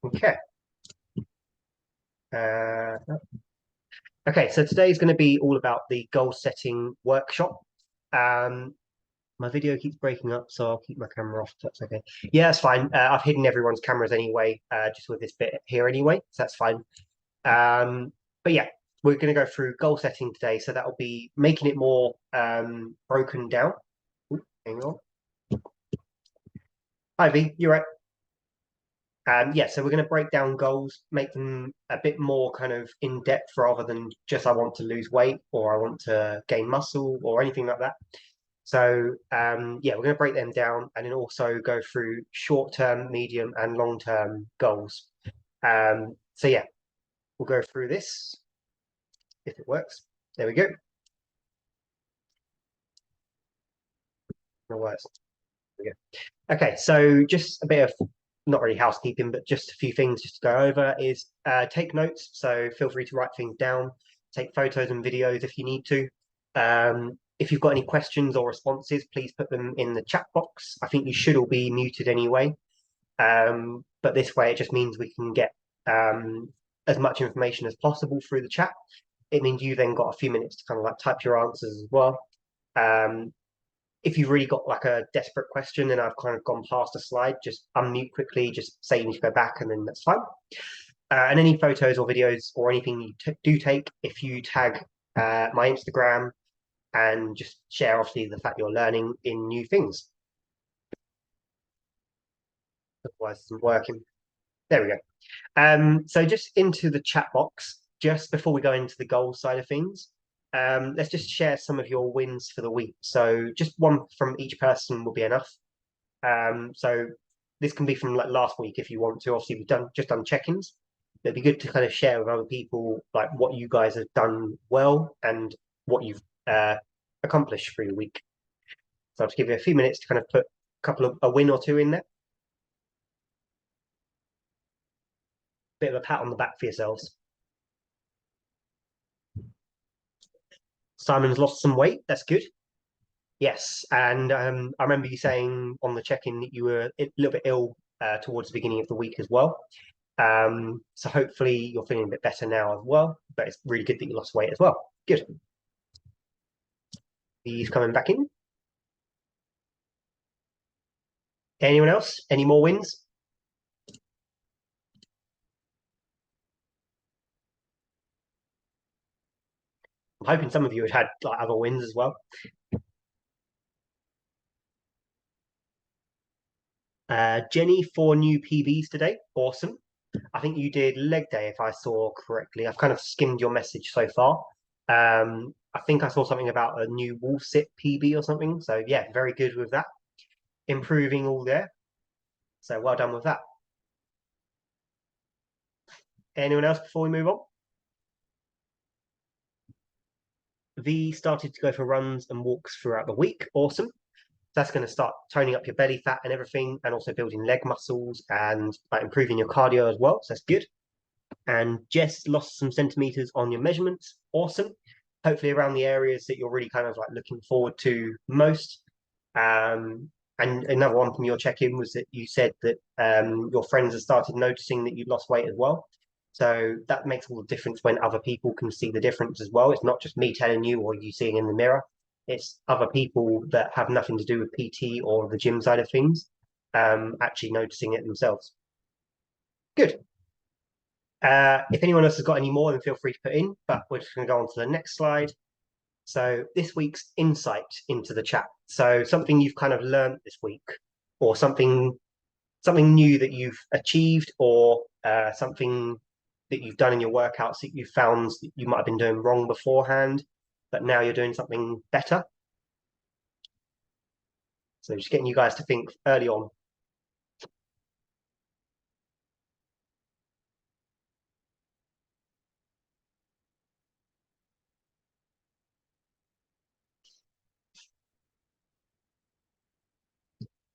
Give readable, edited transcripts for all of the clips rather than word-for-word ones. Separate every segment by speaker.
Speaker 1: Okay. Uh, okay, so today is going to be all about the goal setting workshop. Um, my video keeps breaking up, so I'll keep my camera off if that's okay. Yeah, that's fine. I've hidden everyone's cameras anyway, just with this bit here anyway, so that's fine. But yeah, we're going to go through goal setting today, so that'll be making it more broken down. Ooh, hang on. Hi, V, you're right. Yeah, so we're going to break down goals, make them a bit more kind of in depth rather than just I want to lose weight or I want to gain muscle or anything like that. So yeah, we're going to break them down and then also go through short term, medium, and long term goals. So yeah, we'll go through this if it works. There we go. It works. There we go. Okay, so just a bit of not really housekeeping, but just a few things just to go over is take notes. So feel free to write things down, take photos and videos if you need to. If you've got any questions or responses, please put them in the chat box. I think you should all be muted anyway. But this way, it just means we can get as much information as possible through the chat. It means you then got a few minutes to kind of like type your answers as well. Um, if you've really got like a desperate question and I've kind of gone past a slide, just unmute quickly, just say you need to go back, and then that's fine. And any photos or videos or anything you do take, if you tag my Instagram and just share, obviously, the fact you're learning in new things. Otherwise, it isn't working. There we go. So just into the chat box, just before we go into the goal side of things, let's just share some of your wins for the week. So just one from each person will be enough. So this can be from like last week if you want to. Obviously, we've done check-ins. It'd be good to kind of share with other people like what you guys have done well and what you've accomplished through the week. So I'll just give you a few minutes to kind of put a couple of a win or two in there. Bit of a pat on the back for yourselves. Simon's lost some weight. That's good. Yes, and I remember you saying on the check-in that you were a little bit ill towards the beginning of the week as well. So hopefully you're feeling a bit better now as well. But it's really good that you lost weight as well. Good. He's coming back in. Anyone else? Any more wins? I'm hoping some of you had like other wins as well. Jenny, 4 new PBs today. Awesome. I think you did leg day if I saw correctly. I've kind of skimmed your message so far. I think I saw something about a new wall sit PB or something. So yeah, very good with that. Improving all there. So well done with that. Anyone else before we move on? V started to go for runs and walks throughout the week. Awesome. That's going to start toning up your belly fat and everything, and also building leg muscles and like improving your cardio as well. So that's good. And Jess lost some centimeters on your measurements. Awesome. Hopefully around the areas that you're really kind of like looking forward to most. And another one from your check-in was that you said that your friends have started noticing that you lost weight as well. So that makes all the difference when other people can see the difference as well. It's not just me telling you or you seeing in the mirror. It's other people that have nothing to do with PT or the gym side of things actually noticing it themselves. Good. If anyone else has got any more, then feel free to put in, but we're just going to go on to the next slide. So this week's insight into the chat. So something you've kind of learned this week, or something new that you've achieved, or something that you've done in your workouts that you found that you might have been doing wrong beforehand, but now you're doing something better. So just getting you guys to think early on.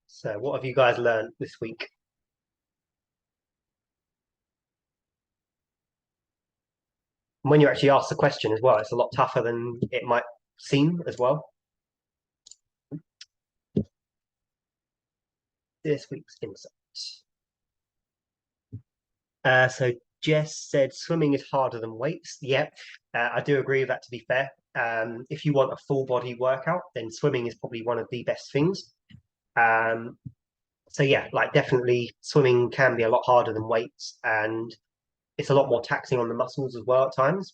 Speaker 1: So what have you guys learned this week? And when you actually ask the question as well, it's a lot tougher than it might seem as well. This week's insight. So Jess said swimming is harder than weights. Yep, I do agree with that, to be fair. If you want a full body workout, then swimming is probably one of the best things. Um, so yeah, like definitely swimming can be a lot harder than weights, and it's a lot more taxing on the muscles as well at times.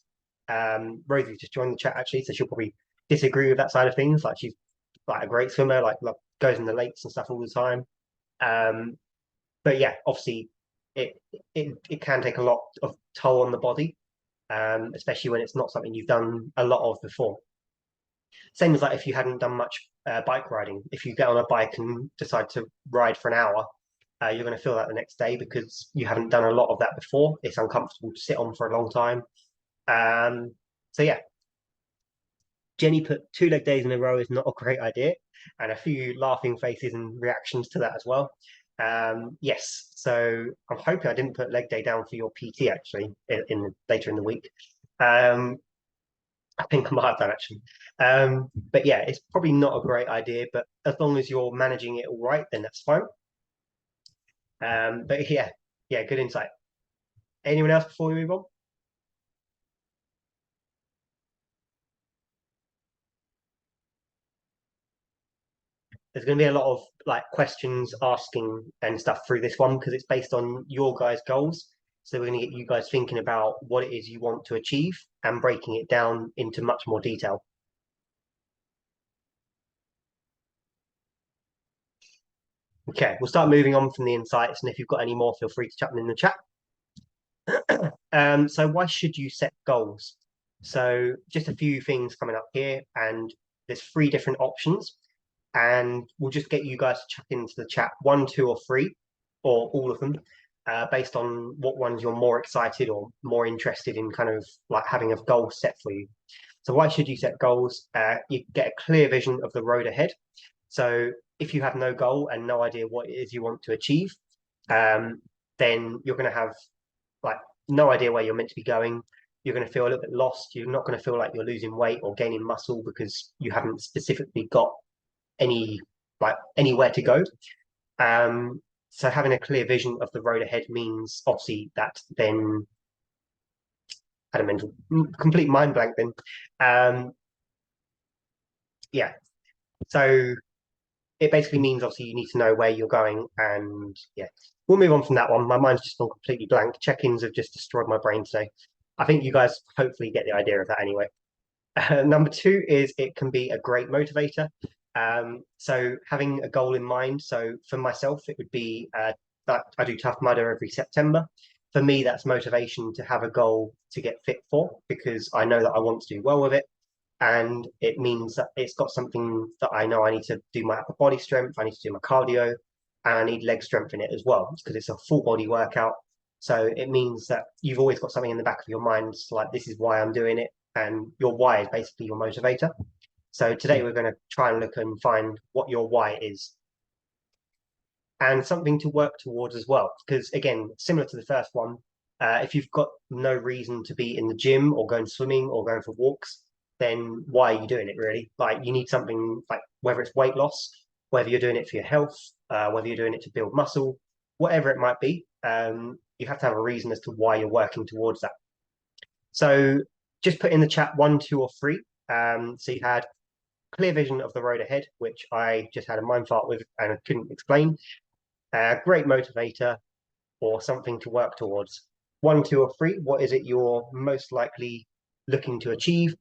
Speaker 1: Rosie just joined the chat actually, so she'll probably disagree with that side of things. Like she's like a great swimmer, like goes in the lakes and stuff all the time. Um, but yeah, obviously it can take a lot of toll on the body, especially when it's not something you've done a lot of before. Same as like if you hadn't done much bike riding. If you get on a bike and decide to ride for an hour, you're going to feel that the next day because you haven't done a lot of that before. It's uncomfortable to sit on for a long time. Um, so yeah, Jenny put 2 leg days in a row is not a great idea, and a few laughing faces and reactions to that as well. Yes, so I'm hoping I didn't put leg day down for your PT actually later in the week. Um, I think I might have done actually. But yeah, it's probably not a great idea, but as long as you're managing it all right, then that's fine. But yeah, yeah, good insight. Anyone else before we move on? There's going to be a lot of like questions asking and stuff through this one because it's based on your guys' goals. So we're going to get you guys thinking about what it is you want to achieve and breaking it down into much more detail. Okay, we'll start moving on from the insights, and if you've got any more, feel free to chat them in the chat. So why should you set goals? So just a few things coming up here, and there's 3 different options, and we'll just get you guys to chuck into the chat one, two, or three, or all of them, based on what ones you're more excited or more interested in, kind of like having a goal set for you. So why should you set goals? You get a clear vision of the road ahead. So if you have no goal and no idea what it is you want to achieve, um, then you're going to have like no idea where you're meant to be going. You're going to feel a little bit lost. You're not going to feel like you're losing weight or gaining muscle because you haven't specifically got any like anywhere to go. So having a clear vision of the road ahead means obviously that then had a mental complete mind blank then. Yeah. So it basically means obviously you need to know where you're going and yeah. We'll move on from that one. My mind's just gone completely blank. Check-ins have just destroyed my brain today. I think you guys hopefully get the idea of that anyway. Number two is it can be a great motivator. So having a goal in mind. So for myself, it would be that I do Tough Mudder every September. For me, that's motivation to have a goal to get fit for because I know that I want to do well with it. And it means that it's got something that I know I need to do my upper body strength, I need to do my cardio, and I need leg strength in it as well because it's a full body workout. So it means that you've always got something in the back of your mind, like this is why I'm doing it, and your why is basically your motivator. So today we're going to try and look and find what your why is and something to work towards as well. Because again, similar to the first one, if you've got no reason to be in the gym or going swimming or going for walks, then why are you doing it really? Like you need something like whether it's weight loss, whether you're doing it for your health, whether you're doing it to build muscle, whatever it might be, you have to have a reason as to why you're working towards that. So just put in the chat one, two, or three. So you had clear vision of the road ahead, which I just had a mind fart with and couldn't explain. Great motivator or something to work towards. One, two, or three. What is it you're most likely looking to achieve?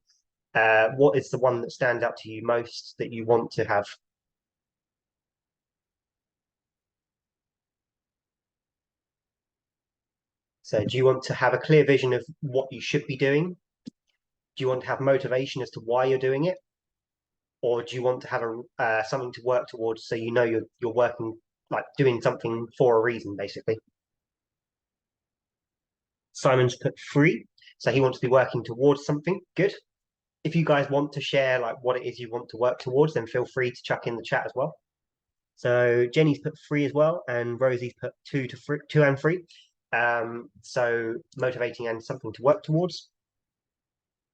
Speaker 1: What is the one that stands out to you most that you want to have? So, do you want to have a clear vision of what you should be doing? Do you want to have motivation as to why you're doing it, or do you want to have a something to work towards so you know you're working like doing something for a reason, basically? Simon's put three, so he wants to be working towards something. Good. If you guys want to share like what it is you want to work towards, then feel free to chuck in the chat as well. So Jenny's put three as well, and Rosie's put two and three. So motivating and something to work towards.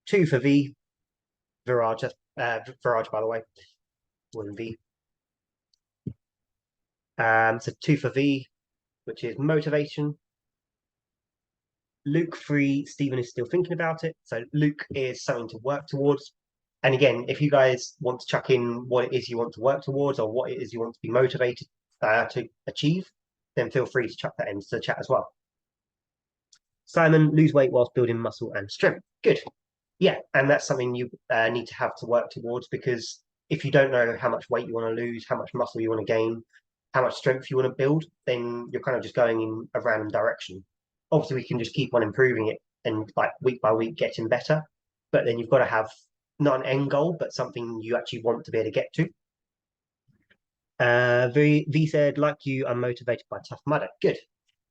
Speaker 1: Two for V, Virage, Virage by the way, one V. So two for V, which is motivation. Luke 3, Stephen is still thinking about it. So Luke is something to work towards. And again, if you guys want to chuck in what it is you want to work towards or what it is you want to be motivated to achieve, then feel free to chuck that into the chat as well. Simon, lose weight whilst building muscle and strength. Good. Yeah, and that's something you need to have to work towards, because if you don't know how much weight you want to lose, how much muscle you want to gain, how much strength you want to build, then you're kind of just going in a random direction. Obviously, we can just keep on improving it and like week by week getting better, but then you've got to have not an end goal, but something you actually want to be able to get to. V said, like you, I'm motivated by Tough Mudder. Good.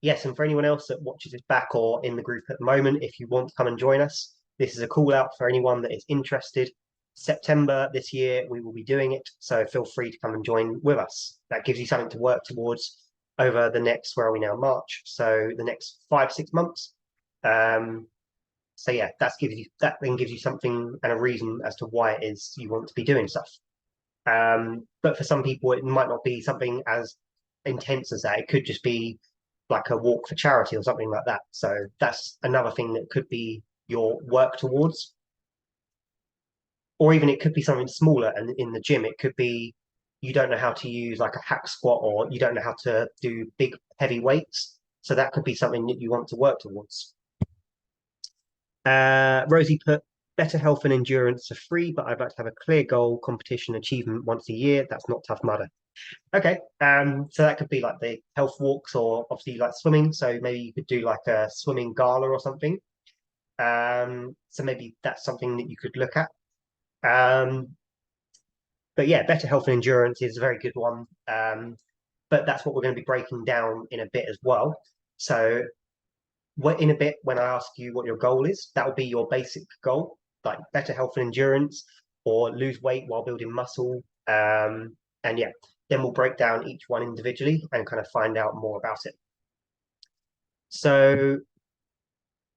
Speaker 1: Yes, and for anyone else that watches this back or in the group at the moment, if you want to come and join us, this is a call out for anyone that is interested. September this year, we will be doing it, so feel free to come and join with us. That gives you something to work towards over the next, where are we now, March? So the next 5-6 months. So yeah, that then gives you something and a reason as to why it is you want to be doing stuff. But for some people, it might not be something as intense as that. It could just be like a walk for charity or something like that. So that's another thing that could be your work towards. Or even it could be something smaller, and in the gym, it could be you don't know how to use like a hack squat, or you don't know how to do big, heavy weights. So that could be something that you want to work towards. Rosie put, better health and endurance are free, but I'd like to have a clear goal, competition, achievement once a year. That's not Tough Mudder. Okay, so that could be like the health walks, or obviously like swimming. So maybe you could do like a swimming gala or something. So maybe that's something that you could look at. But yeah, better health and endurance is a very good one. But that's what we're going to be breaking down in a bit as well. So in a bit, when I ask you what your goal is, that will be your basic goal, like better health and endurance, or lose weight while building muscle. And yeah, then we'll break down each one individually and kind of find out more about it. So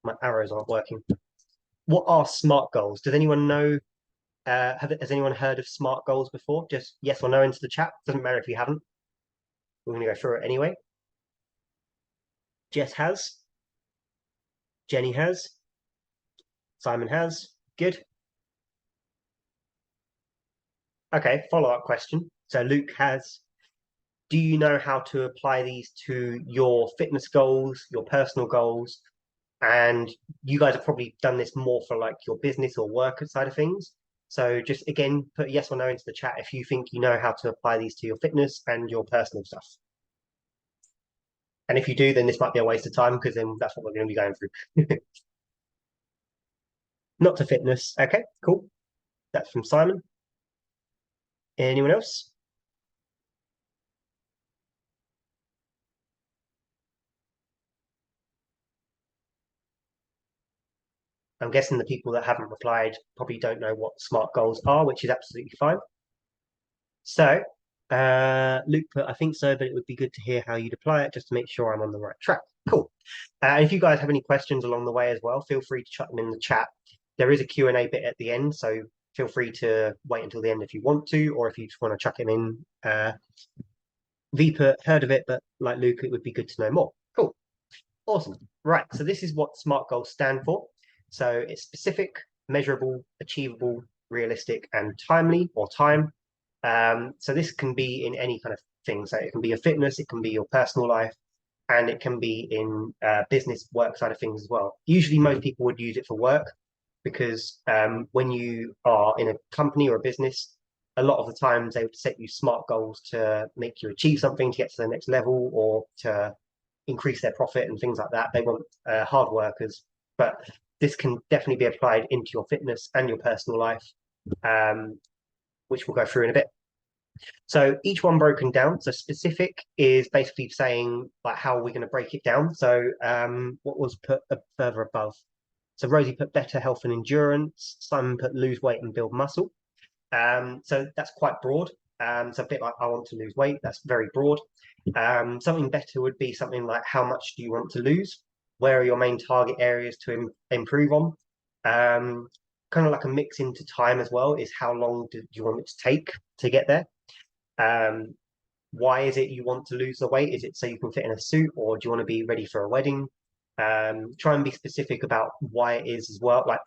Speaker 1: my arrows aren't working. What are SMART goals? Does anyone know? Has anyone heard of SMART goals before? Just yes or no into the chat. Doesn't matter if you haven't. We're going to go through it anyway. Jess has. Jenny has. Simon has. Good. Okay, follow-up question. So Luke has, do you know how to apply these to your fitness goals, your personal goals? And you guys have probably done this more for like your business or work side of things. So just again, put yes or no into the chat if you think you know how to apply these to your fitness and your personal stuff. And if you do, then this might be a waste of time, because then that's what we're going to be going through. Not to fitness. Okay, cool. That's from Simon. Anyone else? I'm guessing the people that haven't replied probably don't know what SMART goals are, which is absolutely fine. So, Luke put, I think so, but it would be good to hear how you'd apply it just to make sure I'm on the right track. Cool. And if you guys have any questions along the way as well, feel free to chuck them in the chat. There is a Q&A bit at the end, so feel free to wait until the end if you want to, or if you just want to chuck it in. V put, heard of it, but like Luke, it would be good to know more. Cool. Awesome. Right. So this is what SMART goals stand for. So it's specific, measurable, achievable, realistic, and timely, or time. So this can be in any kind of thing. So it can be your fitness, it can be your personal life, and it can be in business work side of things as well. Usually most people would use it for work, because when you are in a company or a business, a lot of the times they would set you SMART goals to make you achieve something, to get to the next level, or to increase their profit and things like that. They want hard workers, but this can definitely be applied into your fitness and your personal life, which we'll go through in a bit. So each one broken down. So specific is basically saying like how are we going to break it down. So what was put further above? So Rosie put better health and endurance. Simon put lose weight and build muscle. So that's quite broad. So a bit like I want to lose weight. That's very broad. Something better would be something like how much do you want to lose? Where are your main target areas to improve on? Kind of like a mix into time as well is how long do you want it to take to get there? Why is it you want to lose the weight? Is it so you can fit in a suit, or do you want to be ready for a wedding? Try and be specific about why it is as well. Like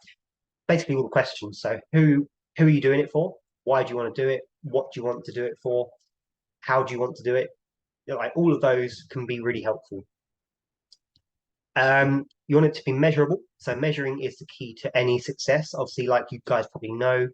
Speaker 1: basically all the questions. So who are you doing it for? Why do you want to do it? What do you want to do it for? How do you want to do it? Like all of those can be really helpful. You want it to be measurable. So measuring is the key to any success. Obviously, like you guys probably know,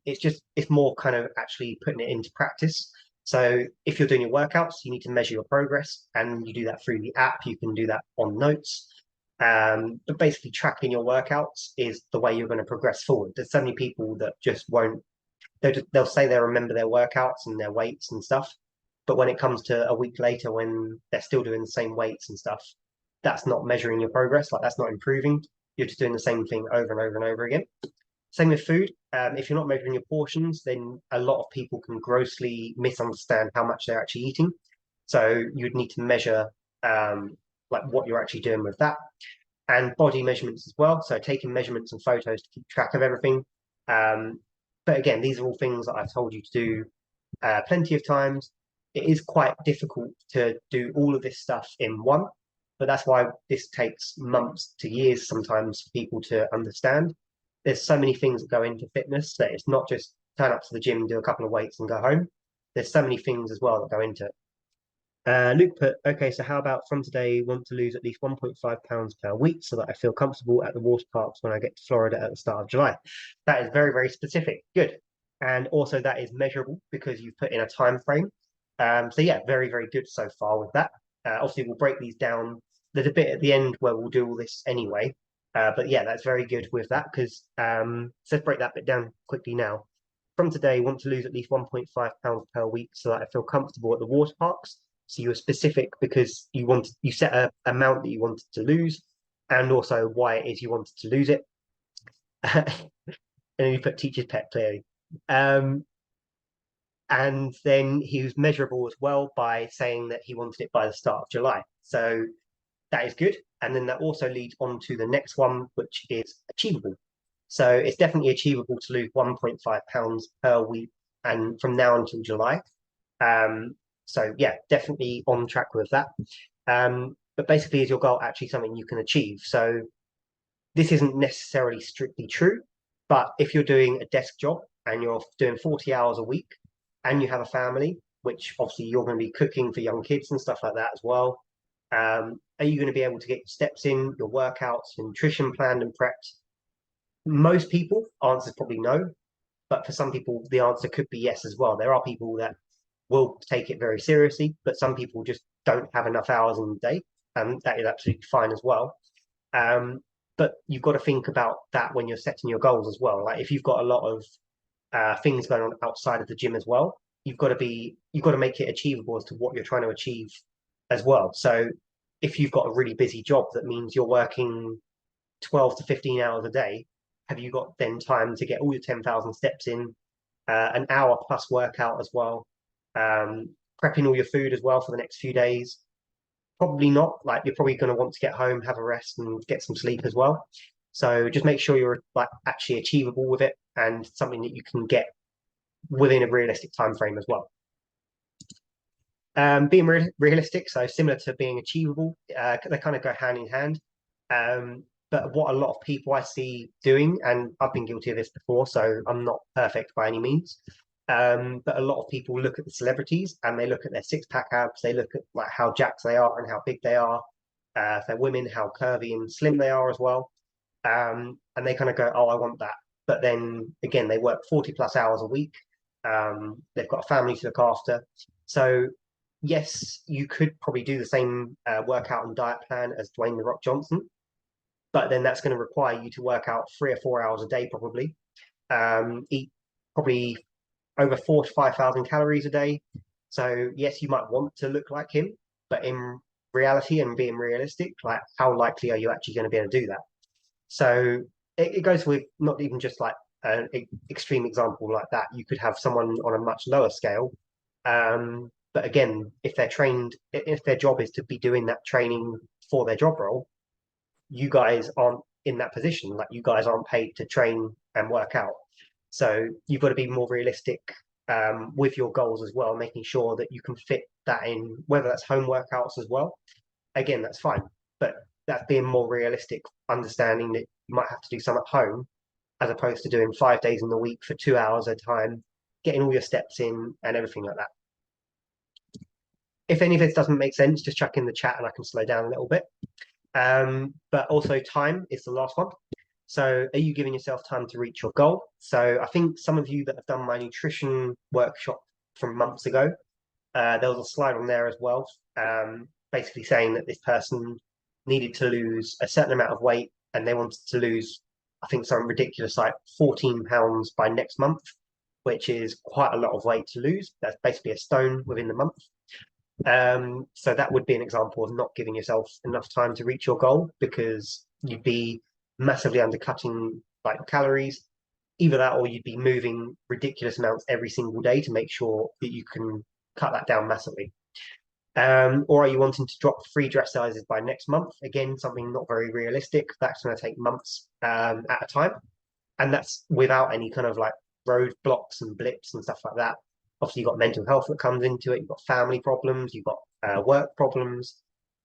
Speaker 1: it's more kind of actually putting it into practice. So if you're doing your workouts, you need to measure your progress, and you do that through the app. You can do that on notes. But basically, tracking your workouts is the way you're going to progress forward. There's so many people that just won't. They'll say they remember their workouts and their weights and stuff, but when it comes to a week later, when they're still doing the same weights and stuff, that's not measuring your progress. Like that's not improving. You're just doing the same thing over and over and over again. Same with food. If you're not measuring your portions, then a lot of people can grossly misunderstand how much they're actually eating. So you'd need to measure like what you're actually doing with that, and body measurements as well. So taking measurements and photos to keep track of everything. But again, these are all things that I've told you to do plenty of times. It is quite difficult to do all of this stuff in one, but that's why this takes months to years sometimes for people to understand. There's so many things that go into fitness that it's not just turn up to the gym, do a couple of weights, and go home. There's so many things as well that go into it. Luke put, okay, so how about from today, want to lose at least 1.5 pounds per week so that I feel comfortable at the water parks when I get to Florida at the start of July. That is very, very specific. Good. And also that is measurable because you've put in a time frame. So yeah, very, very good so far with that. Obviously, we'll break these down. There's a bit at the end where we'll do all this anyway. But yeah, that's very good with that because so let's break that bit down quickly now. From today, want to lose at least 1.5 pounds per week so that I feel comfortable at the water parks. So you were specific because you set a amount that you wanted to lose, and also why it is you wanted to lose it. And then you put teacher's pet clearly. Um, and then he was measurable as well by saying that he wanted it by the start of July. So that is good. And then that also leads on to the next one, which is achievable. So it's definitely achievable to lose 1.5 pounds per week and from now until July. So yeah, definitely on track with that. But basically, is your goal actually something you can achieve? So this isn't necessarily strictly true, but if you're doing a desk job and you're doing 40 hours a week and you have a family, which obviously you're going to be cooking for young kids and stuff like that as well, are you going to be able to get your steps in, your workouts, nutrition planned and prepped? Most people, answer is probably no, but for some people, the answer could be yes as well. There are people that will take it very seriously, but some people just don't have enough hours in the day, and that is absolutely fine as well. Um, but you've got to think about that when you're setting your goals as well. Like if you've got a lot of things going on outside of the gym as well, you've got to make it achievable as to what you're trying to achieve as well. So if you've got a really busy job that means you're working 12 to 15 hours a day, have you got then time to get all your 10,000 steps in, an hour plus workout as well, prepping all your food as well for the next few days? Probably not. Like you're probably going to want to get home, have a rest, and get some sleep as well. So just make sure you're like actually achievable with it and something that you can get within a realistic time frame as well. Being realistic, so similar to being achievable, they kind of go hand in hand. But what a lot of people I see doing, and I've been guilty of this before, so I'm not perfect by any means. But a lot of people look at the celebrities and they look at their six-pack abs, they look at like how jacked they are and how big they are. If they're women, how curvy and slim they are as well. And they kind of go, "Oh, I want that." But then again, they work 40 plus hours a week. They've got a family to look after. So yes, you could probably do the same workout and diet plan as Dwayne the Rock Johnson, but then that's going to require you to work out 3 or 4 hours a day, probably. Eat probably over 4 to 5 thousand calories a day. So yes, you might want to look like him, but in reality and being realistic, like how likely are you actually going to be able to do that? So it goes with not even just like an extreme example like that. You could have someone on a much lower scale. But again, if they're trained, if their job is to be doing that training for their job role, you guys aren't in that position. Like you guys aren't paid to train and work out. So you've got to be more realistic with your goals as well, making sure that you can fit that in, whether that's home workouts as well. Again, that's fine, but that's being more realistic, understanding that you might have to do some at home as opposed to doing 5 days in the week for 2 hours at a time, getting all your steps in and everything like that. If any of this doesn't make sense, just chuck in the chat and I can slow down a little bit. But also time is the last one. So are you giving yourself time to reach your goal? So I think some of you that have done my nutrition workshop from months ago, there was a slide on there as well, basically saying that this person needed to lose a certain amount of weight and they wanted to lose, I think, something ridiculous like 14 pounds by next month, which is quite a lot of weight to lose. That's basically a stone within the month. So that would be an example of not giving yourself enough time to reach your goal because you'd be massively undercutting like calories, either that or you'd be moving ridiculous amounts every single day to make sure that you can cut that down massively. Or are you wanting to drop 3 dress sizes by next month? Again, something not very realistic. That's going to take months at a time. And that's without any kind of like roadblocks and blips and stuff like that. Obviously, you've got mental health that comes into it. You've got family problems. You've got work problems.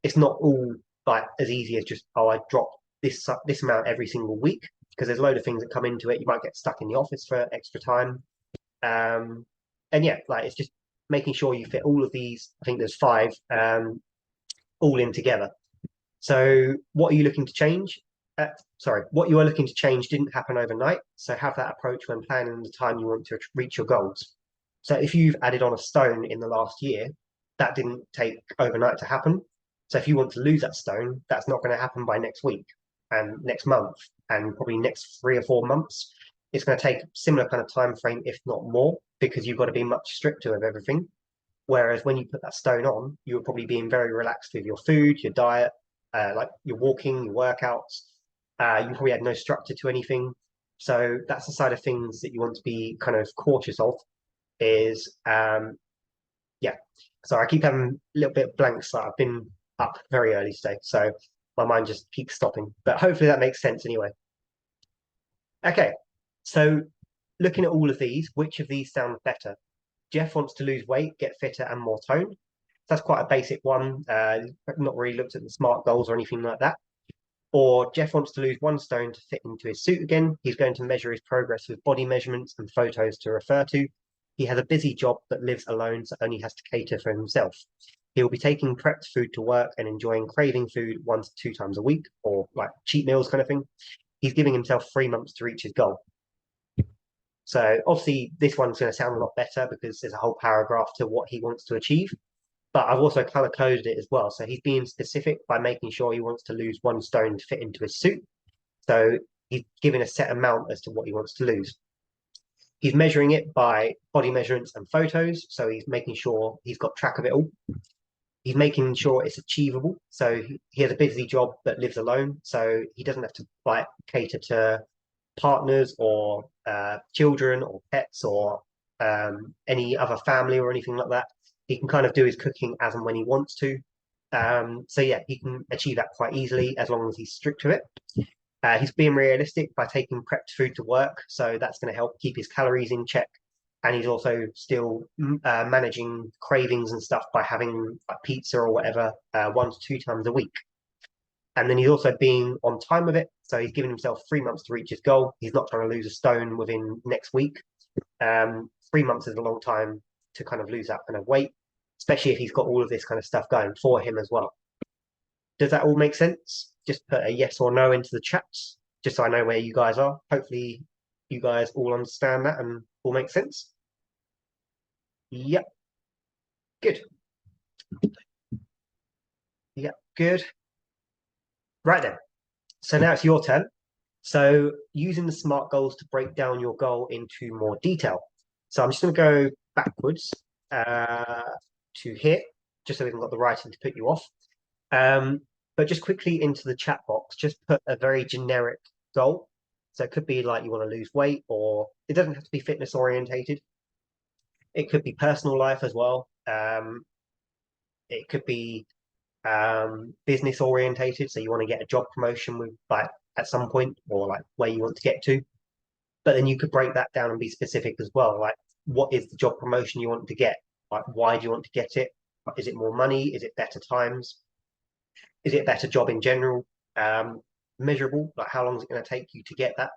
Speaker 1: It's not all like as easy as just, oh, I drop this amount every single week because there's a load of things that come into it. You might get stuck in the office for extra time. And yeah, like it's just making sure you fit all of these. I think there's 5 all in together. So what are you looking to change? What you are looking to change didn't happen overnight. So have that approach when planning the time you want to reach your goals. So if you've added on a stone in the last year, that didn't take overnight to happen. So if you want to lose that stone, that's not going to happen by next week and next month and probably next 3 or 4 months. It's going to take a similar kind of time frame, if not more, because you've got to be much stricter with everything. Whereas when you put that stone on, you're probably being very relaxed with your food, your diet, like your walking, your workouts. You probably had no structure to anything. So that's the side of things that you want to be kind of cautious of is, yeah. So I keep having a little bit of blanks. Like I've been up very early today. So my mind just keeps stopping. But hopefully that makes sense anyway. Okay. So looking at all of these, which of these sound better? Jeff wants to lose weight, get fitter and more toned. That's quite a basic one. Not really looked at the SMART goals or anything like that. Or Jeff wants to lose 1 stone to fit into his suit again. He's going to measure his progress with body measurements and photos to refer to. He has a busy job but lives alone, so only has to cater for himself. He will be taking prepped food to work and enjoying craving food 1 to 2 times a week, or like cheat meals kind of thing. He's giving himself 3 months to reach his goal. So obviously this one's going to sound a lot better because there's a whole paragraph to what he wants to achieve. But I've also color coded it as well. So he's being specific by making sure he wants to lose 1 stone to fit into his suit. So he's giving a set amount as to what he wants to lose. He's measuring it by body measurements and photos. So he's making sure he's got track of it all. He's making sure it's achievable. So he has a busy job but lives alone. So he doesn't have to like cater to partners or children or pets or any other family or anything like that. He can kind of do his cooking as and when he wants to. So yeah, he can achieve that quite easily as long as he's strict to it. He's being realistic by taking prepped food to work, so that's going to help keep his calories in check. And he's also still managing cravings and stuff by having like pizza or whatever 1 to 2 times a week. And then he's also being on time with it, so he's giving himself 3 months to reach his goal. He's not trying to lose a stone within next week. 3 months is a long time to kind of lose that kind of weight, especially if he's got all of this kind of stuff going for him as well. Does that all make sense? Just put a yes or no into the chats, just so I know where you guys are. Hopefully you guys all understand that and all make sense. Yep. Good. Yep, good. Right then. So now it's your turn. So using the SMART goals to break down your goal into more detail. So I'm just going to go backwards to here, just so we haven't got the writing to put you off. But just quickly into the chat box, just put a very generic goal. So it could be like you want to lose weight, or it doesn't have to be fitness orientated. It could be personal life as well. It could be business orientated. So you want to get a job promotion with like at some point, or like where you want to get to. But then you could break that down and be specific as well. Like, what is the job promotion you want to get? Like, why do you want to get it? Is it more money? Is it better times? Is it a better job in general? Um, Measurable, like how long is it going to take you to get that?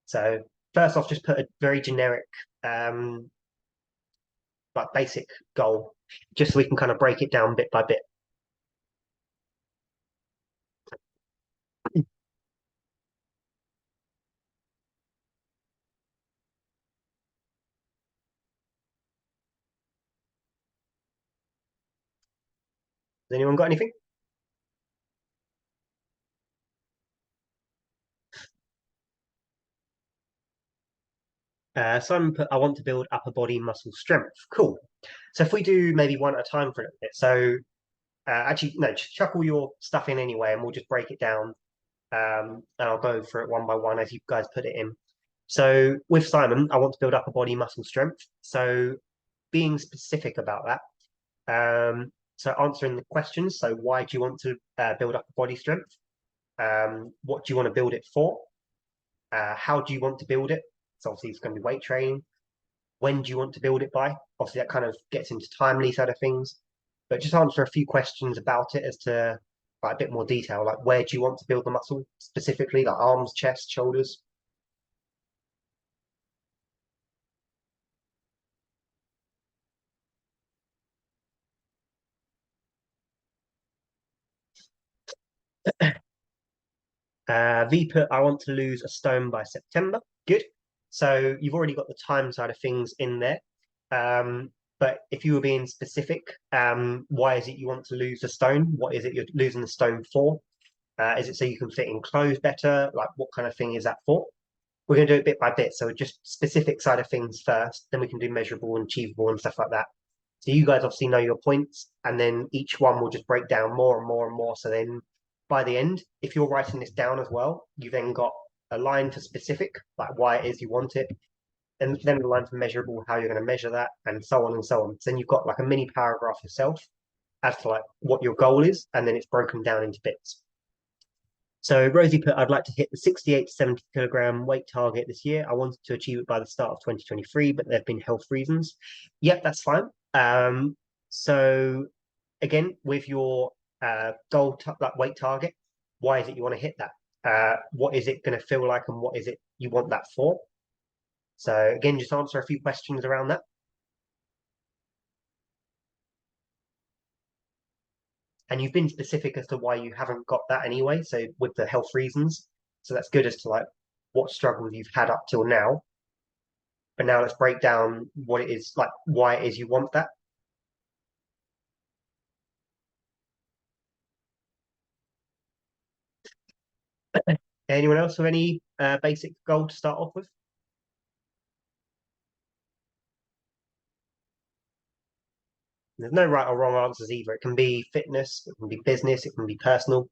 Speaker 1: So first off, just put a very generic, um, like basic goal, just so we can kind of break it down bit by bit. Has anyone got anything? Simon put, I want to build upper body muscle strength. Cool. So if we do maybe one at a time for a little bit. So actually, no, just chuck all your stuff in anyway, and we'll just break it down. And I'll go for it one by one as you guys put it in. So with Simon, I want to build upper body muscle strength. So being specific about that. So answering the questions. So why do you want to build upper body strength? What do you want to build it for? How do you want to build it? So obviously it's going to be weight training. When do you want to build it by? Obviously that kind of gets into timely side of things. But just answer a few questions about it as to like a bit more detail. Like where do you want to build the muscle specifically? Like arms, chest, shoulders. V put, I want to lose a stone by September. Good. So you've already got the time side of things in there. But if you were being specific, why is it you want to lose a stone? What is it you're losing the stone for? Is it so you can fit in clothes better? Like what kind of thing is that for? We're going to do it bit by bit. So just specific side of things first, then we can do measurable and achievable and stuff like that. So you guys obviously know your points, and then each one will just break down more and more and more. So then by the end, if you're writing this down as well, you then got a line for specific, like why it is you want it, and then the line for measurable, how you're going to measure that, and so on and so on. So then you've got like a mini paragraph yourself as to like what your goal is, and then it's broken down into bits. So Rosie put, I'd like to hit the 68 to 70 kilogram weight target this year. I wanted to achieve it by the start of 2023, but there have been health reasons. Yep, that's fine. So again, with your like weight target, why is it you want to hit that? What is it going to feel like, and what is it you want that for? So again, just answer a few questions around that. And you've been specific as to why you haven't got that anyway. So with the health reasons, so that's good as to like what struggles you've had up till now. But now let's break down what it is like, why it is you want that. Anyone else with any basic goal to start off with? There's no right or wrong answers either. It can be fitness, it can be business, it can be personal.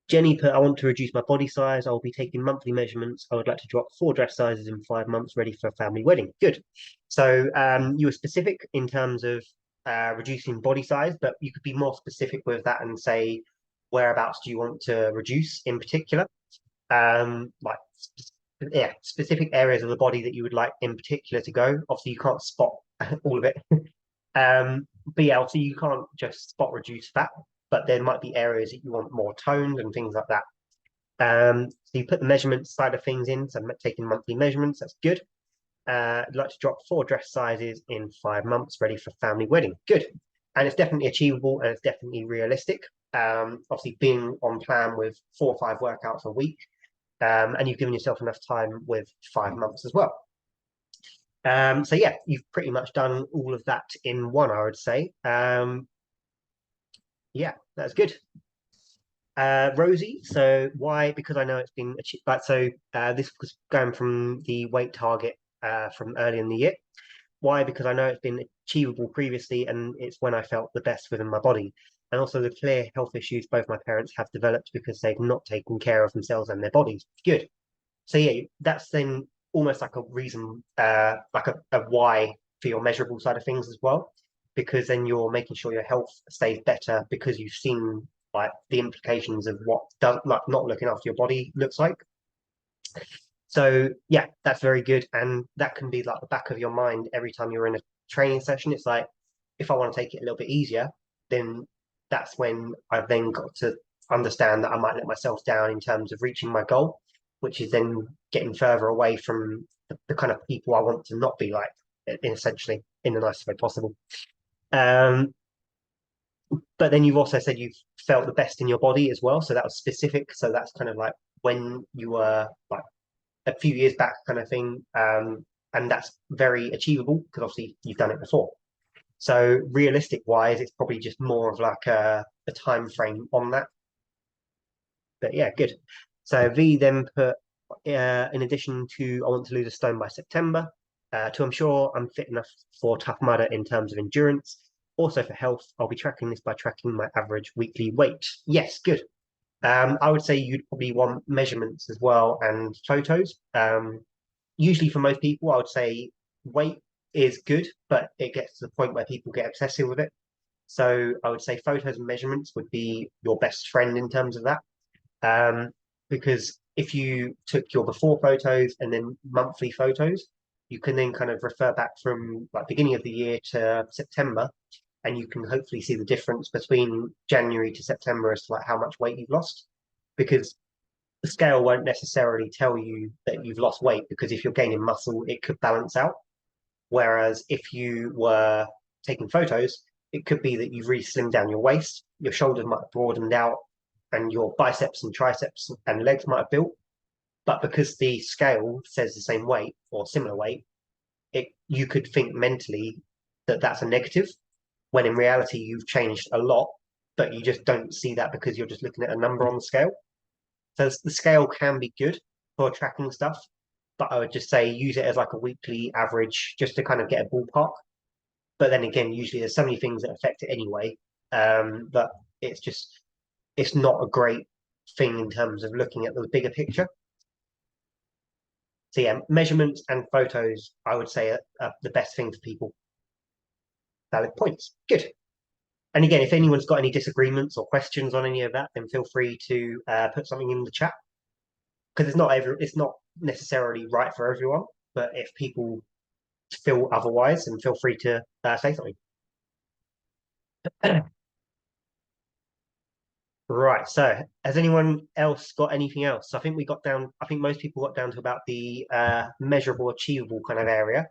Speaker 1: Jenny put, I want to reduce my body size. I will be taking monthly measurements. I would like to drop 4 dress sizes in 5 months, ready for a family wedding. Good. So you were specific in terms of reducing body size, but you could be more specific with that and say, whereabouts do you want to reduce in particular? Like, yeah, specific areas of the body that you would like in particular to go. Obviously, you can't spot all of it. But yeah, obviously you can't just spot reduce fat, but there might be areas that you want more toned and things like that. So you put the measurement side of things in, so taking monthly measurements, that's good. I'd like to drop 4 dress sizes in 5 months, ready for family wedding. Good. And it's definitely achievable and it's definitely realistic. Obviously, being on plan with 4 or 5 workouts a week, and you've given yourself enough time with 5 months as well. So yeah, you've pretty much done all of that in one, I would say. Yeah, that's good. Rosie, so why? Because I know it's been achieved. Like, so this was going from the weight target from early in the year. Why? Because I know it's been achievable previously, and it's when I felt the best within my body. And also the clear health issues both my parents have developed because they've not taken care of themselves and their bodies. Good. So yeah, that's then almost like a reason, like a why for your measurable side of things as well, because then you're making sure your health stays better because you've seen like the implications of what does like not looking after your body looks like. So yeah, that's very good, and that can be like the back of your mind every time you're in a training session. It's like if I want to take it a little bit easier, then that's when I've then got to understand that I might let myself down in terms of reaching my goal, which is then getting further away from the kind of people I want to not be like, essentially, in the nicest way possible. Um, but then you've also said you've felt the best in your body as well. So that was specific. So that's kind of like when you were like a few years back kind of thing. And that's very achievable because obviously you've done it before. So realistic wise, it's probably just more of like a time frame on that. But yeah, good. So V then put in addition to I want to lose a stone by September, to I'm sure I'm fit enough for Tough Mudder in terms of endurance. Also for health, I'll be tracking this by tracking my average weekly weight. Yes, good. I would say you'd probably want measurements as well and photos. Usually for most people, I would say weight is good, but it gets to the point where people get obsessive with it. So I would say photos and measurements would be your best friend in terms of that. Um, because if you took your before photos and then monthly photos, you can then kind of refer back from like beginning of the year to September, and you can hopefully see the difference between January to September as to like how much weight you've lost. Because the scale won't necessarily tell you that you've lost weight, because if you're gaining muscle, it could balance out. Whereas if you were taking photos, it could be that you've really slimmed down your waist, your shoulders might have broadened out, and your biceps and triceps and legs might have built. But because the scale says the same weight or similar weight, it you could think mentally that that's a negative, when in reality you've changed a lot, but you just don't see that because you're just looking at a number on the scale. So the scale can be good for tracking stuff, but I would just say use it as like a weekly average just to kind of get a ballpark. But then again, usually there's so many things that affect it anyway, that it's just it's not a great thing in terms of looking at the bigger picture. So yeah, measurements and photos, I would say, are the best thing for people. Valid points. Good. And again, if anyone's got any disagreements or questions on any of that, then feel free to put something in the chat, because it's not necessarily right for everyone. But if people feel otherwise, then feel free to say something. Right. So, has anyone else got anything else? I think we got down. I think most people got down to about the measurable, achievable kind of area.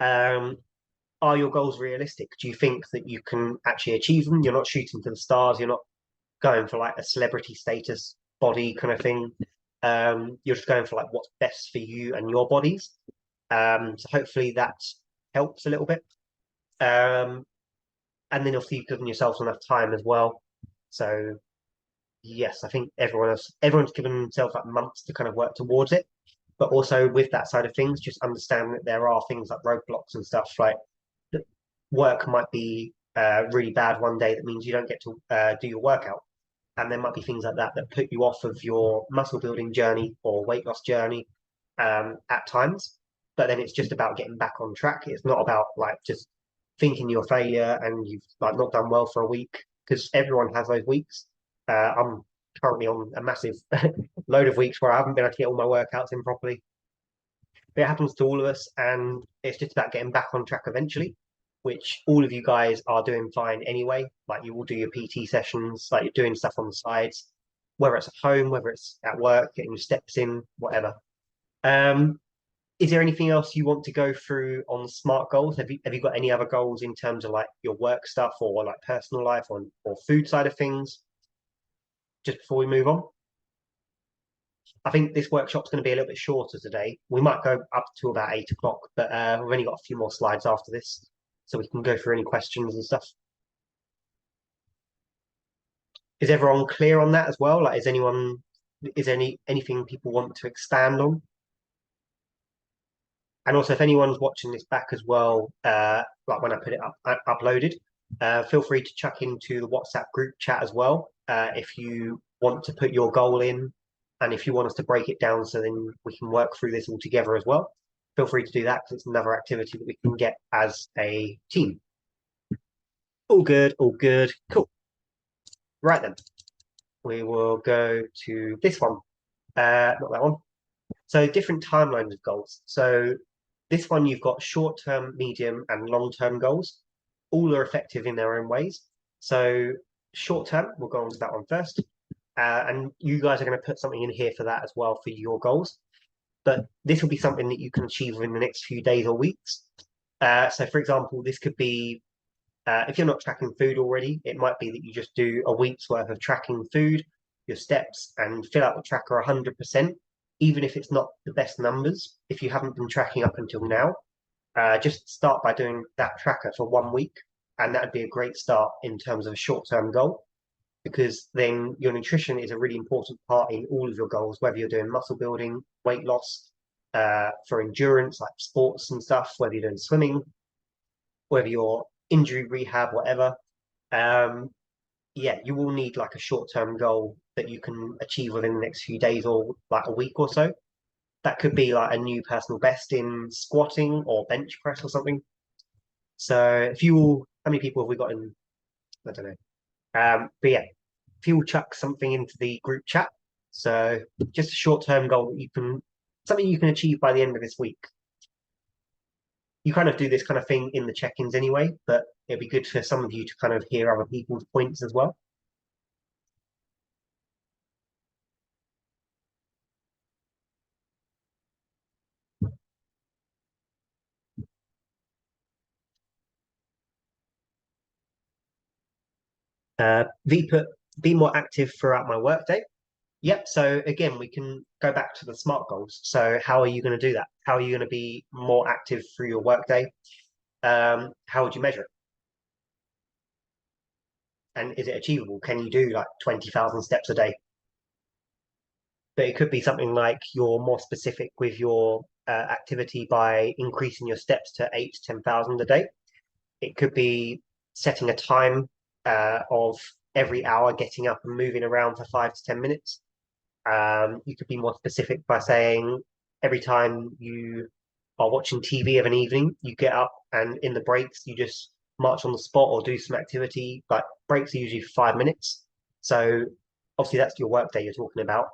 Speaker 1: Um, are your goals realistic? Do you think that you can actually achieve them? You're not shooting for the stars. You're not going for like a celebrity status body kind of thing. You're just going for like what's best for you and your bodies. So hopefully that helps a little bit. Um, and then obviously you've given yourselves enough time as well. So yes, I think everyone's given themselves like months to kind of work towards it. But also with that side of things, just understand that there are things like roadblocks and stuff. Like work might be really bad one day. That means you don't get to do your workout, and there might be things like that that put you off of your muscle building journey or weight loss journey at times. But then it's just about getting back on track. It's not about like just thinking you're a failure and you've like not done well for a week, because everyone has those weeks. I'm currently on a massive load of weeks where I haven't been able to get all my workouts in properly. But it happens to all of us, and it's just about getting back on track eventually, which all of you guys are doing fine anyway. Like you will do your PT sessions, like you're doing stuff on the sides, whether it's at home, whether it's at work, getting your steps in, whatever. Um, is there anything else you want to go through on SMART goals? Have you got any other goals in terms of like your work stuff or like personal life or food side of things? Just before we move on, I think this workshop's going to be a little bit shorter today. We might go up to about 8 o'clock, but we've only got a few more slides after this, so we can go through any questions and stuff. Is everyone clear on that as well? Like, is anything people want to expand on? And also, if anyone's watching this back as well, like when I put it uploaded, feel free to chuck into the WhatsApp group chat as well. If you want to put your goal in, and if you want us to break it down so then we can work through this all together as well, feel free to do that, because it's another activity that we can get as a team. All good, all good. Cool. Right then, we will go to this one. Not that one. So different timelines of goals. So this one, you've got short-term, medium, and long-term goals. All are effective in their own ways. So short term, we'll go on to that one first. And you guys are going to put something in here for that as well for your goals. But this will be something that you can achieve within the next few days or weeks. So, for example, this could be if you're not tracking food already, it might be that you just do a week's worth of tracking food, your steps, and fill out the tracker 100%, even if it's not the best numbers. If you haven't been tracking up until now, just start by doing that tracker for 1 week. And that'd be a great start in terms of a short term goal because then your nutrition is a really important part in all of your goals, whether you're doing muscle building, weight loss, for endurance, like sports and stuff, whether you're doing swimming, whether you're injury rehab, whatever. Um, yeah, you will need like a short-term goal that you can achieve within the next few days or like a week or so. That could be like a new personal best in squatting or bench press or something. So if you all, how many people have we got in? I don't know. But yeah, if you will chuck something into the group chat. So just a short-term goal that you can, something you can achieve by the end of this week. You kind of do this kind of thing in the check-ins anyway, but it'd be good for some of you to kind of hear other people's points as well. V put be more active throughout my workday. Yep. So again, we can go back to the SMART goals. So how are you going to do that? How are you going to be more active through your workday? How would you measure it? And is it achievable? Can you do like 20,000 steps a day? But it could be something like you're more specific with your activity by increasing your steps to 8 to 10,000 a day. It could be setting a time of every hour getting up and moving around for 5 to 10 minutes. You could be more specific by saying every time you are watching TV of an evening, you get up and in the breaks, you just march on the spot or do some activity. Like breaks are usually 5 minutes. So obviously that's your work day you're talking about.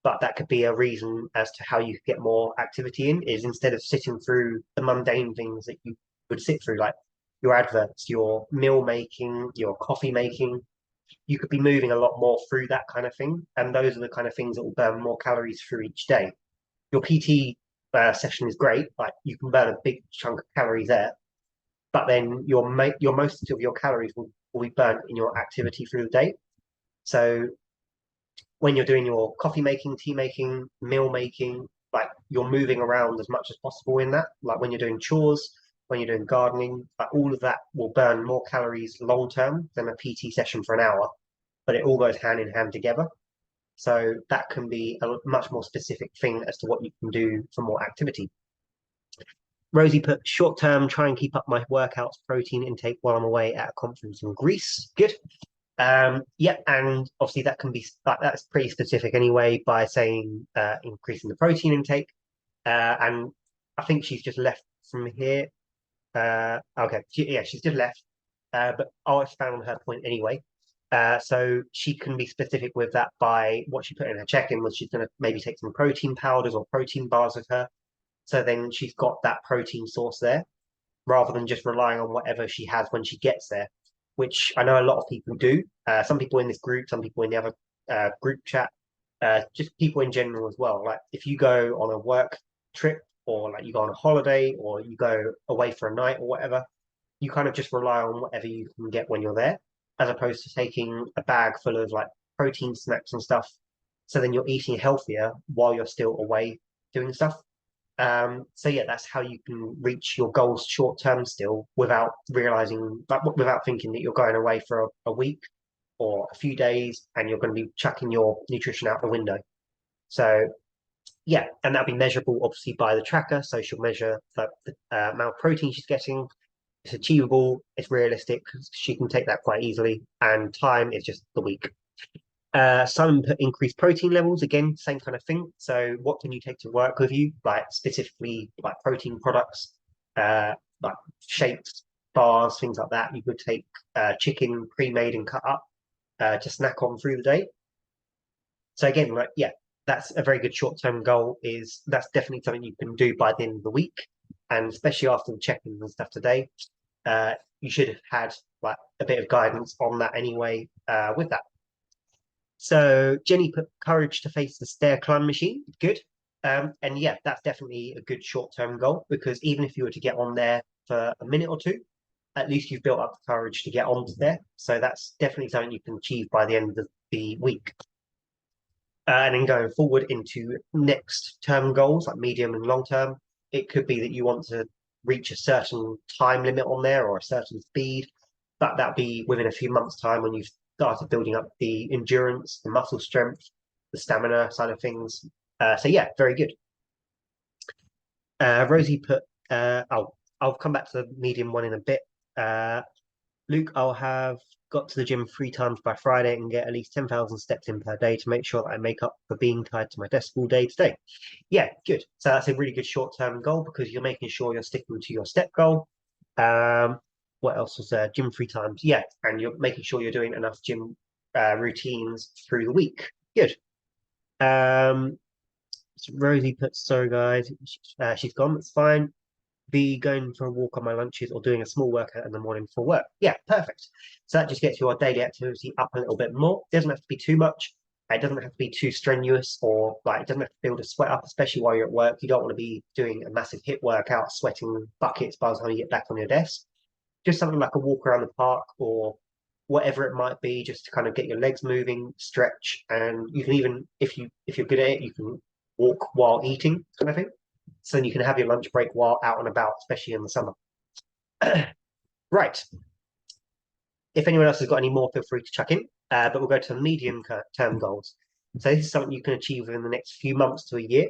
Speaker 1: But that could be a reason as to how you get more activity in is instead of sitting through the mundane things that you would sit through, like your adverts, your meal making, your coffee making, you could be moving a lot more through that kind of thing. And those are the kind of things that will burn more calories through each day. Your PT session is great, like you can burn a big chunk of calories there, but then your most of your calories will be burnt in your activity through the day. So when you're doing your coffee making, tea making, meal making, like you're moving around as much as possible in that. Like when you're doing chores, when you're doing gardening, like all of that will burn more calories long term than a PT session for an hour. But it all goes hand in hand together. So that can be a much more specific thing as to what you can do for more activity. Rosie put short term, try and keep up my workouts, protein intake while I'm away at a conference in Greece. Good. Yeah, and obviously that can be that's pretty specific anyway by saying increasing the protein intake. And I think she's just left from here. Okay, yeah, she's just left. But I'll expand on her point anyway. So she can be specific with that by what she put in her check-in was she's going to maybe take some protein powders or protein bars with her. So then she's got that protein source there rather than just relying on whatever she has when she gets there, which I know a lot of people do. Some people in this group, some people in the other group chat, just people in general as well. Like if you go on a work trip or like you go on a holiday or you go away for a night or whatever, you kind of just rely on whatever you can get when you're there, as opposed to taking a bag full of like protein snacks and stuff. So then you're eating healthier while you're still away doing stuff. So yeah, that's how you can reach your goals short term still without realizing, like, without thinking that you're going away for a week or a few days and you're going to be chucking your nutrition out the window. So yeah, and that'll be measurable obviously by the tracker. So she'll measure the amount of protein she's getting. It's achievable, it's realistic, she can take that quite easily, and time is just the week. Some put increased protein levels, again, same kind of thing. So what can you take to work with you, like specifically like protein products, like shakes, bars, things like that. You could take chicken pre-made and cut up to snack on through the day. So again, like yeah, that's a very good short-term goal. Is that's definitely something you can do by the end of the week, and especially after the check-ins and stuff today, you should have had like a bit of guidance on that anyway with that. So Jenny put courage to face the stair climb machine. Good. And yeah, that's definitely a good short-term goal because even if you were to get on there for a minute or two, at least you've built up the courage to get onto there. So that's definitely something you can achieve by the end of the week. And then going forward into next term goals, like medium and long term, it could be that you want to reach a certain time limit on there or a certain speed. But that'd be within a few months' time when you've started building up the endurance, the muscle strength, the stamina side of things. So yeah, very good. Rosie put, I'll come back to the medium one in a bit. Uh, Luke, I'll have got to the gym 3 times by Friday and get at least 10,000 steps in per day to make sure that I make up for being tied to my desk all day today. Yeah, good. So that's a really good short-term goal because you're making sure you're sticking to your step goal. What else was there? Gym 3 times. Yeah, and you're making sure you're doing enough gym routines through the week. Good. So Rosie puts, sorry guys, she's gone. It's fine. Be going for a walk on my lunches or doing a small workout in the morning for work. Yeah, perfect. So that just gets your daily activity up a little bit more. It doesn't have to be too much. It doesn't have to be too strenuous or like it doesn't have to build a sweat up, especially while you're at work. You don't want to be doing a massive hit workout, sweating buckets by the time you get back on your desk. Just something like a walk around the park or whatever it might be, just to kind of get your legs moving, stretch, and you can even, if you're good at it, you can walk while eating, kind of thing. So then you can have your lunch break while out and about, especially in the summer. Right. If anyone else has got any more, feel free to chuck in. But we'll go to medium term goals. So this is something you can achieve within the next few months to a year.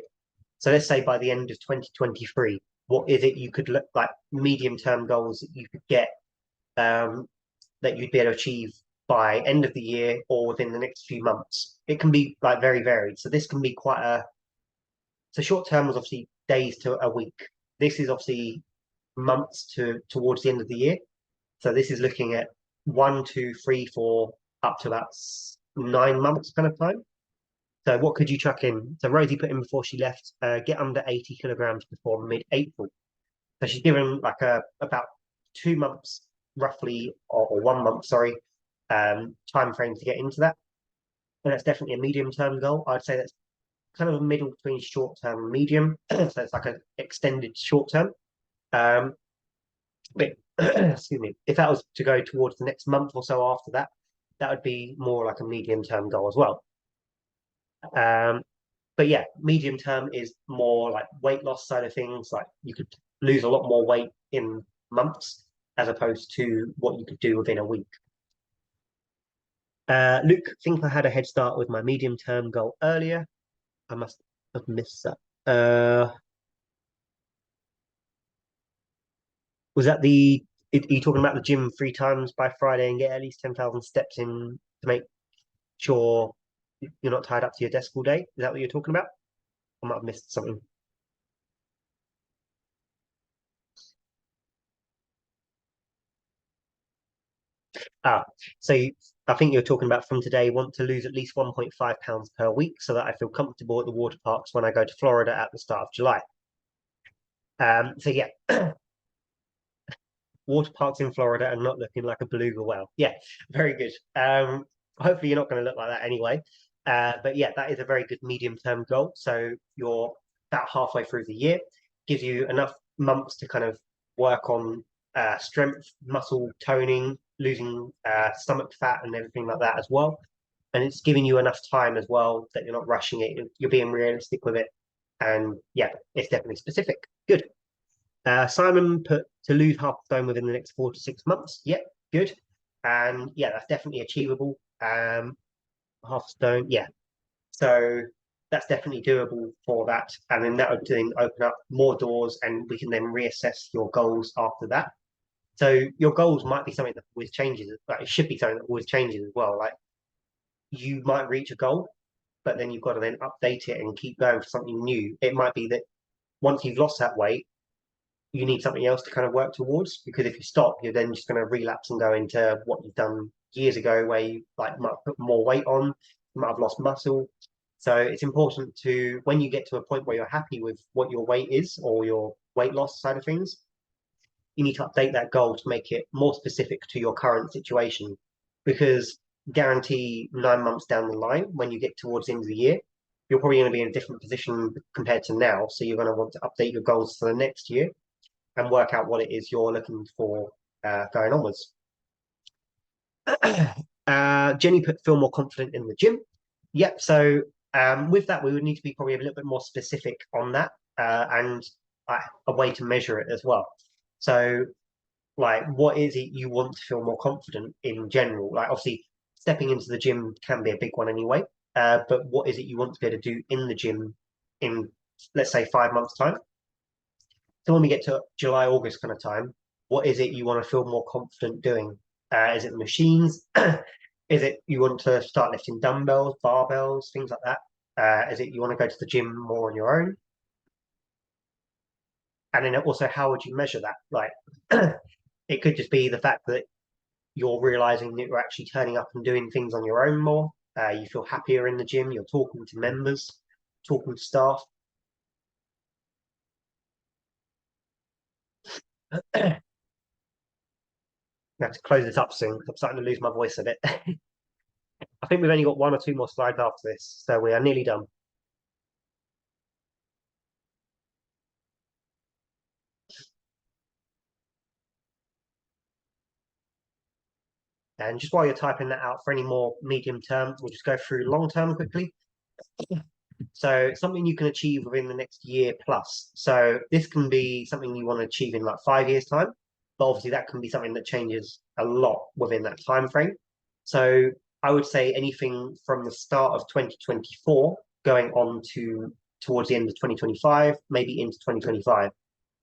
Speaker 1: So let's say by the end of 2023, what is it you could look like medium term goals that you could get that you'd be able to achieve by end of the year or within the next few months? It can be like very varied. So this can be quite a so short term was obviously days to a week. This is obviously months to towards the end of the year. So this is looking at 1, 2, 3, 4, up to about 9 months kind of time. So what could you chuck in? So Rosie put in before she left, get under 80 kilograms before mid-April. So she's given like a about 2 months roughly, or 1 month, sorry, time frame to get into that. And that's definitely a medium term goal. I'd say that's kind of a middle between short term and medium. So it's like an extended short term. Um, but excuse me, if that was to go towards the next month or so after that, that would be more like a medium term goal as well. Um, but yeah, medium term is more like weight loss side of things. Like you could lose a lot more weight in months as opposed to what you could do within a week. Luke, think I had a head start with my medium term goal earlier. I must have missed that. Was that are you talking about the gym 3 times by Friday and get at least 10,000 steps in to make sure you're not tied up to your desk all day? Is that what you're talking about? I might have missed something. Ah, so I think you're talking about from today, want to lose at least 1.5 pounds per week so that I feel comfortable at the water parks when I go to Florida at the start of July. So yeah, water parks in Florida and not looking like a beluga whale. Yeah, very good. Hopefully you're not going to look like that anyway. But yeah, that is a very good medium term goal. So you're about halfway through the year, gives you enough months to kind of work on strength, muscle toning, losing stomach fat and everything like that as well. And it's giving you enough time as well that you're not rushing it. You're being realistic with it. And yeah, it's definitely specific. Good. Simon put to lose half a stone within the next 4 to 6 months. Yep, good. And yeah, that's definitely achievable. Half a stone, yeah. So that's definitely doable for that. And then that would then open up more doors and we can then reassess your goals after that. So your goals might be something that always changes. Like it should be something that always changes as well. Like you might reach a goal, but then you've got to then update it and keep going for something new. It might be that once you've lost that weight, you need something else to kind of work towards because if you stop, you're then just going to relapse and go into what you've done years ago, where you like might put more weight on, you might have lost muscle. So it's important to when you get to a point where you're happy with what your weight is or your weight loss side of things, you need to update that goal to make it more specific to your current situation. Because guarantee 9 months down the line, when you get towards the end of the year, you're probably going to be in a different position compared to now. So you're going to want to update your goals for the next year and work out what it is you're looking for going onwards. Jenny put feel more confident in the gym. Yep. So with that, we would need to be probably a little bit more specific on that and a way to measure it as well. So, like, what is it you want to feel more confident in general? Like, obviously, stepping into the gym can be a big one anyway. But what is it you want to be able to do in the gym in, let's say, 5 months' time? So when we get to July, August kind of time, what is it you want to feel more confident doing? Is it the machines? Is it you want to start lifting dumbbells, barbells, things like that? Is it you want to go to the gym more on your own? And then also, how would you measure that? Like, it could just be the fact that you're realizing that you're actually turning up and doing things on your own more. You feel happier in the gym. You're talking to members, talking to staff. I have to close this up soon. I'm starting to lose my voice a bit. I think we've only got one or two more slides after this, so we are nearly done. And just while you're typing that out for any more medium term, we'll just go through long term quickly. So something you can achieve within the next year plus. So this can be something you want to achieve in like 5 years' time, but obviously that can be something that changes a lot within that time frame. So I would say anything from the start of 2024 going on to towards the end of 2025, maybe into 2025.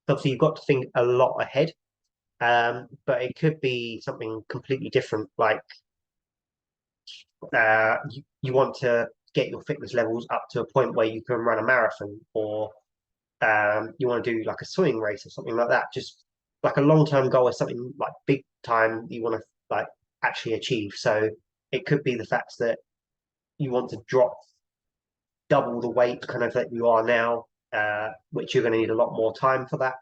Speaker 1: Obviously, you've got to think a lot ahead, but it could be something completely different, like you want to get your fitness levels up to a point where you can run a marathon, or you want to do like a swimming race or something like that. Just like a long-term goal is something like big time you want to like actually achieve. So it could be the fact that you want to drop double the weight kind of that you are now, which you're going to need a lot more time for that,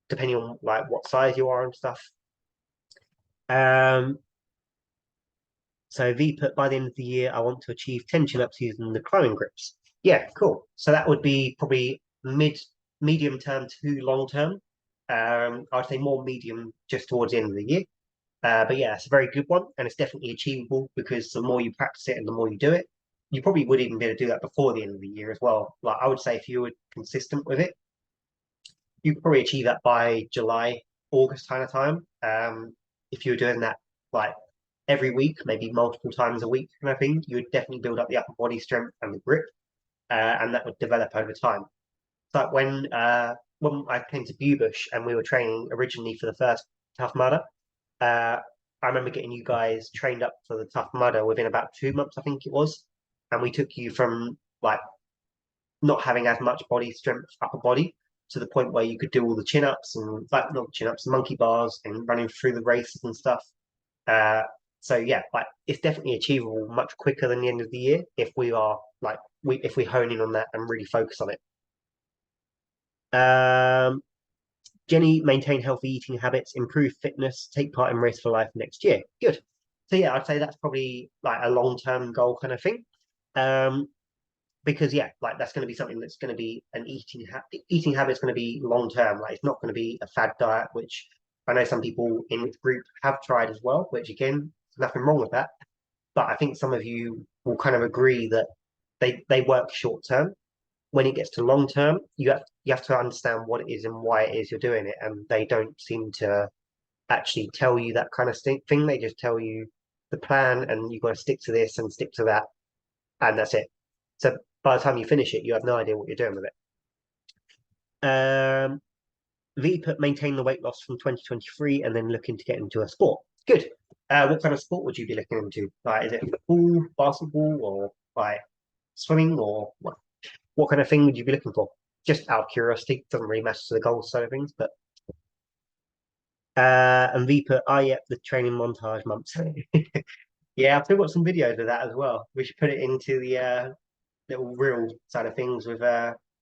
Speaker 1: depending on like what size you are and stuff. Um, So V put by the end of the year, I want to achieve 10 chin-ups using the climbing grips. Yeah, cool. So that would be probably medium term to long term. I'd say more medium just towards the end of the year. But yeah, it's a very good one, and it's definitely achievable because the more you practice it and the more you do it, you probably would even be able to do that before the end of the year as well. Like I would say, if you were consistent with it, you could probably achieve that by July, August kind of time. If you were doing that like every week, maybe multiple times a week kind of thing, you would definitely build up the upper body strength and the grip, and that would develop over time. But when I came to Bubush and we were training originally for the first Tough Mudder, uh, I remember getting you guys trained up for the Tough Mudder within about 2 months, I think it was, and we took you from like not having as much body strength, upper body, to the point where you could do all the chin ups and like not chin ups, monkey bars, and running through the races and stuff. Uh, so yeah, like it's definitely achievable much quicker than the end of the year if we are like we if we hone in on that and really focus on it. Um, Jenny, maintain healthy eating habits, improve fitness, take part in Race for Life next year. Good. So yeah, I'd say that's probably like a long-term goal kind of thing. Um, because yeah, like that's going to be something that's going to be an eating habit is going to be long term. Like it's not going to be a fad diet, which I know some people in this group have tried as well. Which again, nothing wrong with that. But I think some of you will kind of agree that they work short term. When it gets to long term, you have to understand what it is and why it is you're doing it, and they don't seem to actually tell you that kind of thing. They just tell you the plan, and you've got to stick to this and stick to that, and that's it. So by the time you finish it, you have no idea what you're doing with it. V put maintain the weight loss from 2023 and then looking to get into a sport. Good. What kind of sport would you be looking into? Like, is it football, basketball, or like swimming, or what kind of thing would you be looking for? Just out of curiosity, doesn't really matter to the goals side of things, but and V put, yeah, the training montage months. Yeah, I've still got some videos of that as well. We should put it into the little reel side of things with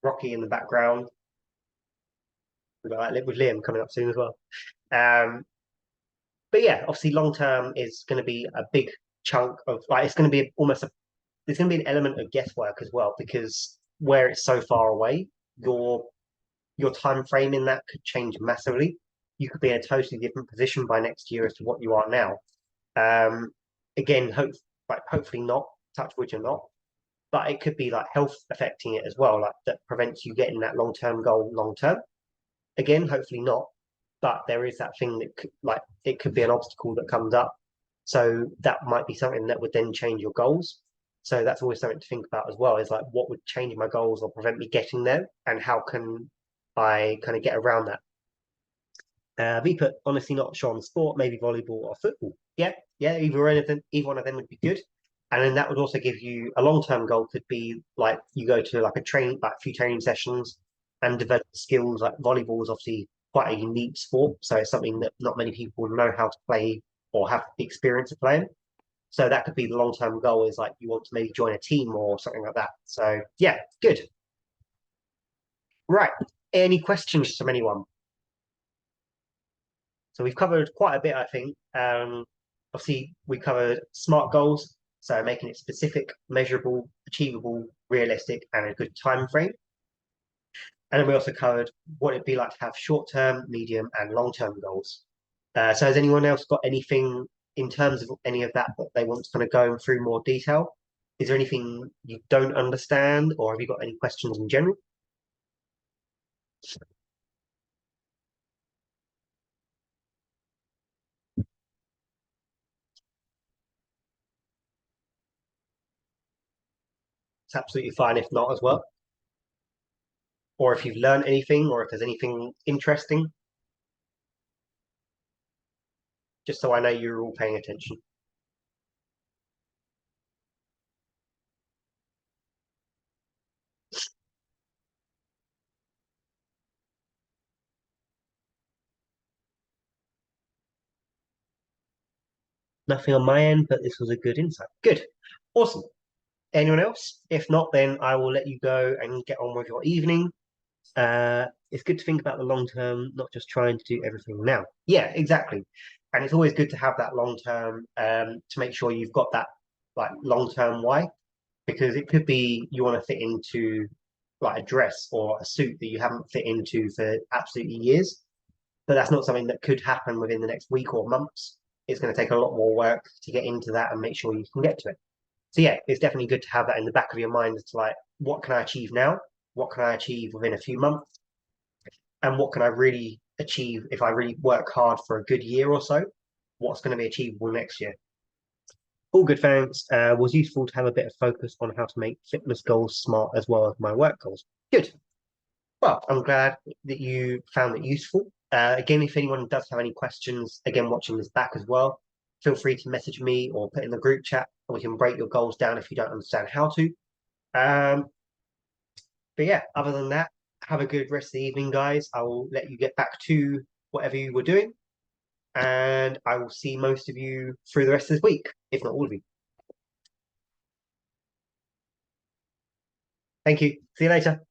Speaker 1: Rocky in the background. Like with Liam coming up soon as well. Um, but yeah, obviously long term is going to be a big chunk of like it's going to be almost a there's going to be an element of guesswork as well because where it's so far away, your your time frame in that could change massively. You could be in a totally different position by next year as to what you are now. Um, again, hopefully not. Touch wood, you're not. But it could be like health affecting it as well, like that prevents you getting that long term goal long term. Again, hopefully not. But there is that thing that could, like it could be an obstacle that comes up. So that might be something that would then change your goals. So that's always something to think about as well, is like what would change my goals or prevent me getting there and how can I kind of get around that. V put honestly not sure on sport, maybe volleyball or football. Yeah, yeah, either one of them would be good. And then that would also give you a long-term goal could be like you go to like a train, like a few training sessions and develop skills. Like volleyball is obviously quite a unique sport, so it's something that not many people know how to play or have the experience of playing. So that could be the long-term goal is like you want to maybe join a team or something like that. So yeah, good. Right. Any questions from anyone? So we've covered quite a bit, I think. Obviously, we covered SMART goals, so making it specific, measurable, achievable, realistic, and a good time frame. And then we also covered what it'd be like to have short-term, medium, and long-term goals. So has anyone else got anything in terms of any of that that they want to kind of go through more detail? Is there anything you don't understand, or have you got any questions in general? It's absolutely fine if not as well. Or if you've learned anything, or if there's anything interesting, just so I know you're all paying attention. Nothing on my end, but this was a good insight. Good. Awesome. Anyone else? If not, then I will let you go and get on with your evening. It's good to think about the long term, not just trying to do everything now. Yeah, exactly. And it's always good to have that long term to make sure you've got that like long term why, because it could be you want to fit into like a dress or a suit that you haven't fit into for absolutely years, but that's not something that could happen within the next week or months. It's going to take a lot more work to get into that and make sure you can get to it. So yeah, it's definitely good to have that in the back of your mind as to like, what can I achieve now? What can I achieve within a few months? And what can I really achieve if I really work hard for a good year or so? What's going to be achievable next year? All good, thanks. Was useful to have a bit of focus on how to make fitness goals smart as well as my work goals. Good. Well, I'm glad that you found it useful. Again, if anyone does have any questions, again, watching this back as well, feel free to message me or put in the group chat, and we can break your goals down if you don't understand how to. Um, but yeah, other than that, have a good rest of the evening, guys. I will let you get back to whatever you were doing, and I will see most of you through the rest of this week, if not all of you. Thank you. See you later.